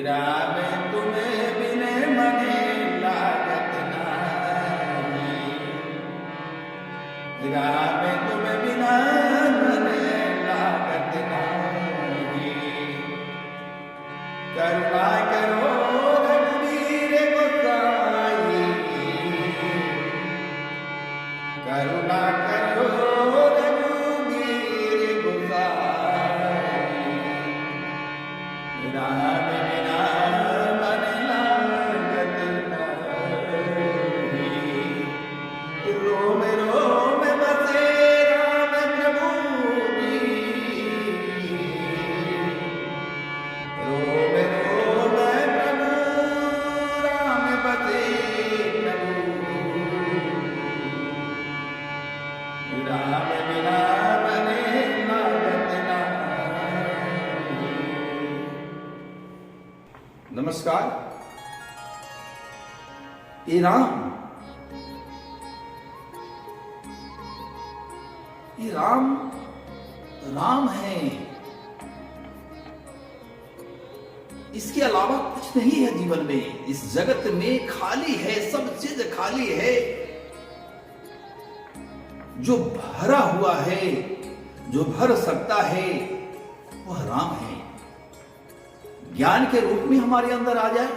राम तुम्हें बिने मने लागत नाही। राम तुम्हें बिना मने लागत नाही। करुणा करो रघुवीर गोसाई। करुणा करो रघुवीर गोसाई। राम बिना मन लागत नाही। रोम रोम बसे राम प्रभु जी। रोम रोम प्रभु राम बसे प्रभु। राम बिना मन लागत नाही। नमस्कार। ये राम राम है, इसके अलावा कुछ नहीं है जीवन में। इस जगत में खाली है, सब चीज खाली है। जो भरा हुआ है, जो भर सकता है, वह राम है। ज्ञान के रूप में हमारे अंदर आ जाए,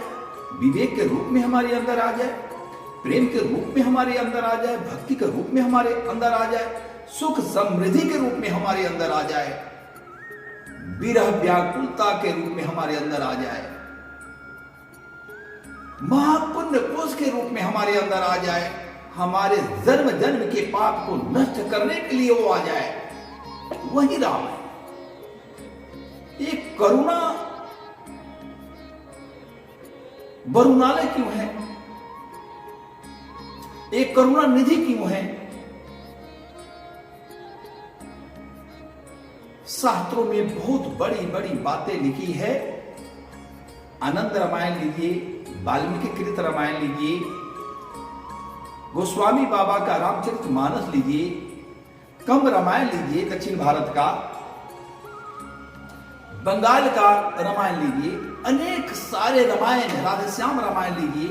विवेक के रूप में हमारे अंदर आ जाए, प्रेम के रूप में हमारे अंदर आ जाए, भक्ति के रूप में हमारे अंदर आ जाए, सुख समृद्धि के रूप में हमारे अंदर आ जाए, विरह व्याकुलता के रूप में हमारे अंदर आ जाए, महापुण्य कोष के रूप में हमारे अंदर आ जाए, हमारे जन्म जन्म के पाप को नष्ट करने के लिए वो आ जाए, वही राम है। एक करुणा वरुणालय क्यों है? एक करुणा निधि क्यों है? शास्त्रों में बहुत बड़ी बड़ी बातें लिखी है। आनंद रामायण लीजिए, वाल्मीकि कृत रामायण लीजिए, गोस्वामी बाबा का रामचरितमानस लीजिए, कंब रामायण लीजिए दक्षिण भारत का, बंगाल का रामायण लीजिए, अनेक सारे रामायण, राधेश्याम रामायण लीजिए,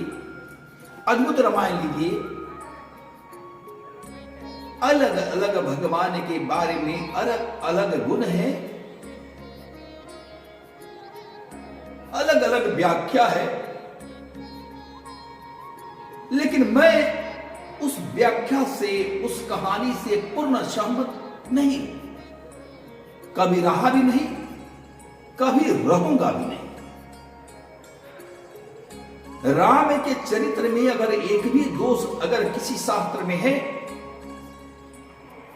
अद्भुत रामायण लीजिए। अलग अलग भगवान के बारे में अलग अलग गुण है, अलग अलग व्याख्या है। लेकिन मैं उस व्याख्या से, उस कहानी से पूर्ण सहमत नहीं, कभी रहा भी नहीं, कभी रहूंगा भी नहीं। राम के चरित्र में अगर एक भी दोष अगर किसी शास्त्र में है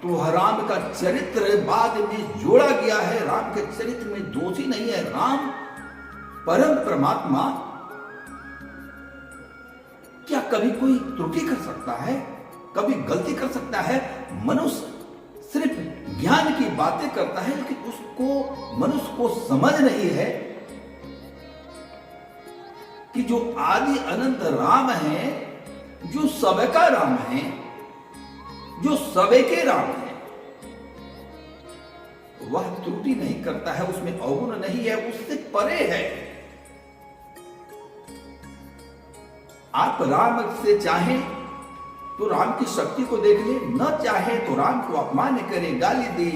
तो राम का चरित्र बाद में जोड़ा गया है। राम के चरित्र में दोष ही नहीं है। राम परम परमात्मा, क्या कभी कोई त्रुटि कर सकता है? कभी गलती कर सकता है? मनुष्य सिर्फ ज्ञान की बातें करता है, लेकिन उसको, मनुष्य को समझ नहीं है कि जो आदि अनंत राम है, जो सबका राम है, जो सबके राम है, वह त्रुटि नहीं करता है, उसमें अवगुण नहीं है, उससे परे है। आप राम से चाहें तो राम की शक्ति को देख ले, न चाहे तो राम को अपमान करे, गाली दे।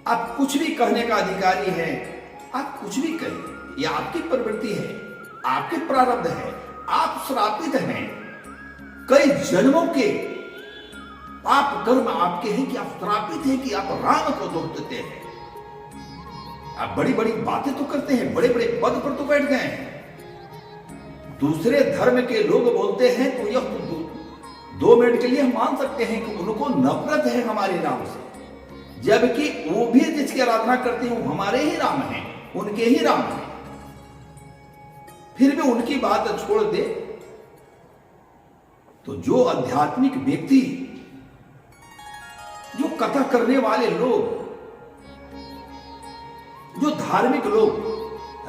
आप कुछ भी कहने का अधिकारी है, आप कुछ भी कहें, यह आपकी प्रवृत्ति है, आपके प्रारब्ध है। आप श्रापित हैं, कई जन्मों के पाप कर्म आपके हैं कि आप श्रापित हैं कि आप राम को दोष देते हैं। आप बड़ी बड़ी बातें तो करते हैं, बड़े बड़े पद पर तो बैठ गए हैं। दूसरे धर्म के लोग बोलते हैं तो यह तो 2 मिनट के लिए हम मान सकते हैं कि उनको नफरत है हमारे राम से, जबकि वो भी जिसकी आराधना करते हैं वो हमारे ही राम हैं, उनके ही राम हैं। फिर भी उनकी बात छोड़ दे तो जो आध्यात्मिक व्यक्ति, जो कथा करने वाले लोग, जो धार्मिक लोग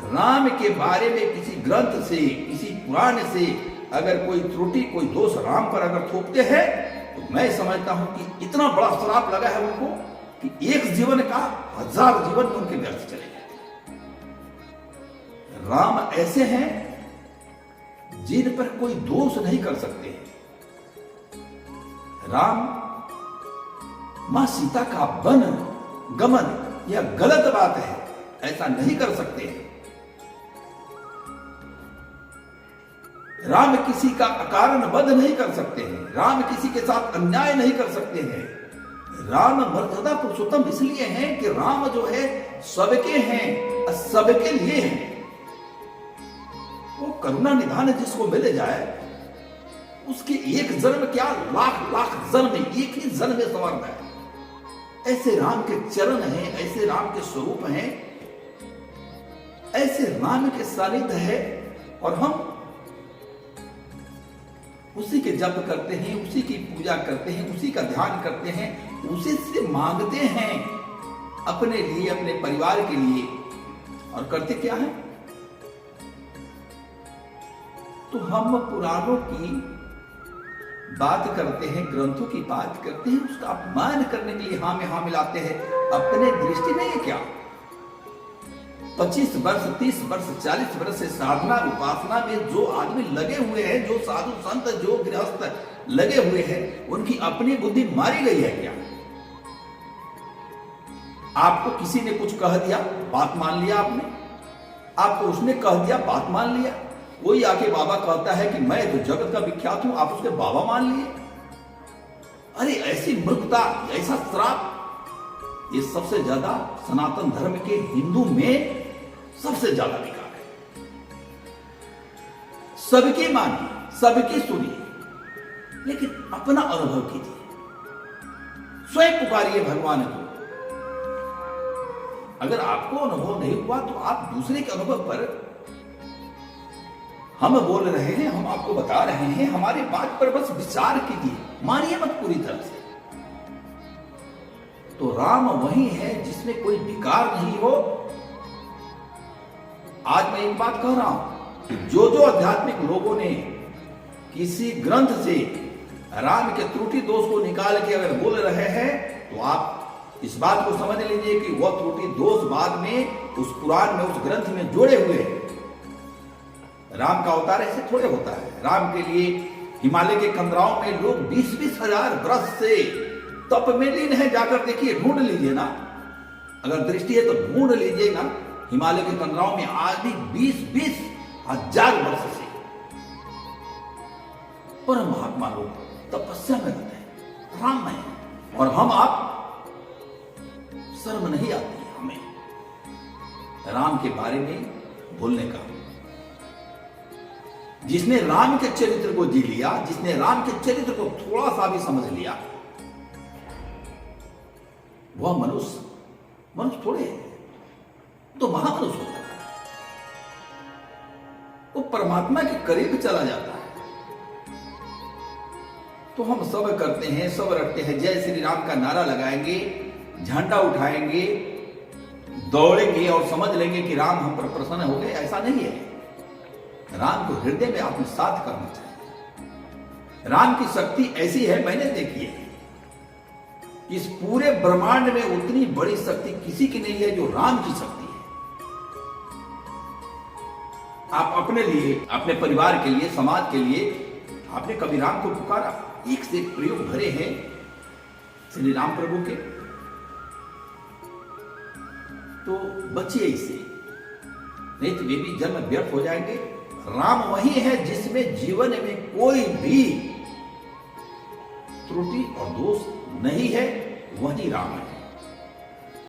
राम के बारे में किसी ग्रंथ से, किसी पुराण से अगर कोई त्रुटि, कोई दोष राम पर अगर थोपते हैं तो मैं समझता हूं कि इतना बड़ा श्राप लगा है उनको कि एक जीवन का 1000 जीवन में उनके व्यर्थ चले गए। राम ऐसे हैं जिन पर कोई दोष नहीं कर सकते। राम मां सीता का वन गमन यह गलत बात है, ऐसा नहीं कर सकते। राम किसी का अकारण वध नहीं कर सकते हैं, राम किसी के साथ अन्याय नहीं कर सकते हैं। राम मर्यादा पुरुषोत्तम इसलिए हैं कि राम जो है सबके हैं, सबके लिए हैं। वो करुणा निधान जिसको मिल जाए उसके एक जन्म क्या लाख लाख जन्म एक ही जन्म में समर्थ है। ऐसे राम के चरण हैं, ऐसे राम के स्वरूप हैं, ऐसे राम के सानिध्य है और हम उसी के जप करते हैं, उसी की पूजा करते हैं, उसी का ध्यान करते हैं, उसी से मांगते हैं अपने लिए, अपने परिवार के लिए। और करते क्या है? तो हम पुराणों की बात करते हैं, ग्रंथों की बात करते हैं, उसका अपमान करने के लिए हाँ में हाँ मिलाते हैं। अपने दृष्टि नहीं है क्या? 25 वर्ष 30 वर्ष 40 वर्ष से साधना उपासना में जो आदमी लगे हुए हैं, जो साधु संत जो गृहस्थ लगे हुए हैं, उनकी अपनी बुद्धि मारी गई है क्या? आपको किसी ने कुछ कह दिया, बात मान लिया आपने, आपको उसने कह दिया, बात मान लिया। कोई आके बाबा कहता है कि मैं तो जगत का विख्यात हूं, आप उसके बाबा मान लिए। अरे ऐसी मूर्खता, ऐसा श्राप, ये सबसे ज्यादा सनातन धर्म के हिंदू में सबसे ज्यादा विकार है। सबकी मानिए, सबकी सुनिए, लेकिन अपना अनुभव कीजिए, स्वयं पुकारिए भगवान को। अगर आपको अनुभव नहीं हुआ तो आप दूसरे के अनुभव पर, हम बोल रहे हैं, हम आपको बता रहे हैं, हमारी बात पर बस विचार कीजिए, मानिए मत पूरी तरह से। तो राम वही है जिसमें कोई विकार नहीं हो। आज मैं एक बात कह रहा हूं कि जो आध्यात्मिक लोगों ने किसी ग्रंथ से राम के त्रुटि दोष को निकाल के अगर बोल रहे हैं, तो आप इस बात को समझ लीजिए कि वह त्रुटि दोष बाद में उस पुराण में, उस ग्रंथ में जोड़े हुए हैं। राम का अवतार ऐसे थोड़े होता है। राम के लिए हिमालय के कंदराओं में लोग 20-20 हजार वर्ष से तप में लीन है। जाकर देखिए, ढूंढ लीजिए ना, अगर दृष्टि है तो ढूंढ लीजिए ना, हिमालय के कंदराओं में आदि 20-20 हजार वर्ष से परम महात्मा लोग तपस्या में रहते हैं, राम में है। और हम आप शर्म नहीं आती है हमें राम के बारे में बोलने का। जिसने राम के चरित्र को जी लिया, जिसने राम के चरित्र को थोड़ा सा भी समझ लिया, वह मनुष्य थोड़े है, तो महामनुष्य होता है, वो परमात्मा के करीब चला जाता है। तो हम सब करते हैं, सब रखते हैं, जय श्री राम का नारा लगाएंगे, झंडा उठाएंगे, दौड़ेंगे और समझ लेंगे कि राम हम पर प्रसन्न हो गए। ऐसा नहीं है। राम को हृदय में आत्मसात करना चाहिए। राम की शक्ति ऐसी है, मैंने देखी है, इस पूरे ब्रह्मांड में उतनी बड़ी शक्ति किसी की नहीं है जो राम की शक्ति है। आप अपने लिए, अपने परिवार के लिए, समाज के लिए आपने कभी राम को पुकारा? एक से एक प्रयोग भरे हैं श्री राम प्रभु के, तो बचिए इससे, नहीं तो वे भी जन्म व्यर्थ हो जाएंगे। राम वही है जिसमें जीवन में कोई भी त्रुटि और दोष नहीं है, वही राम है।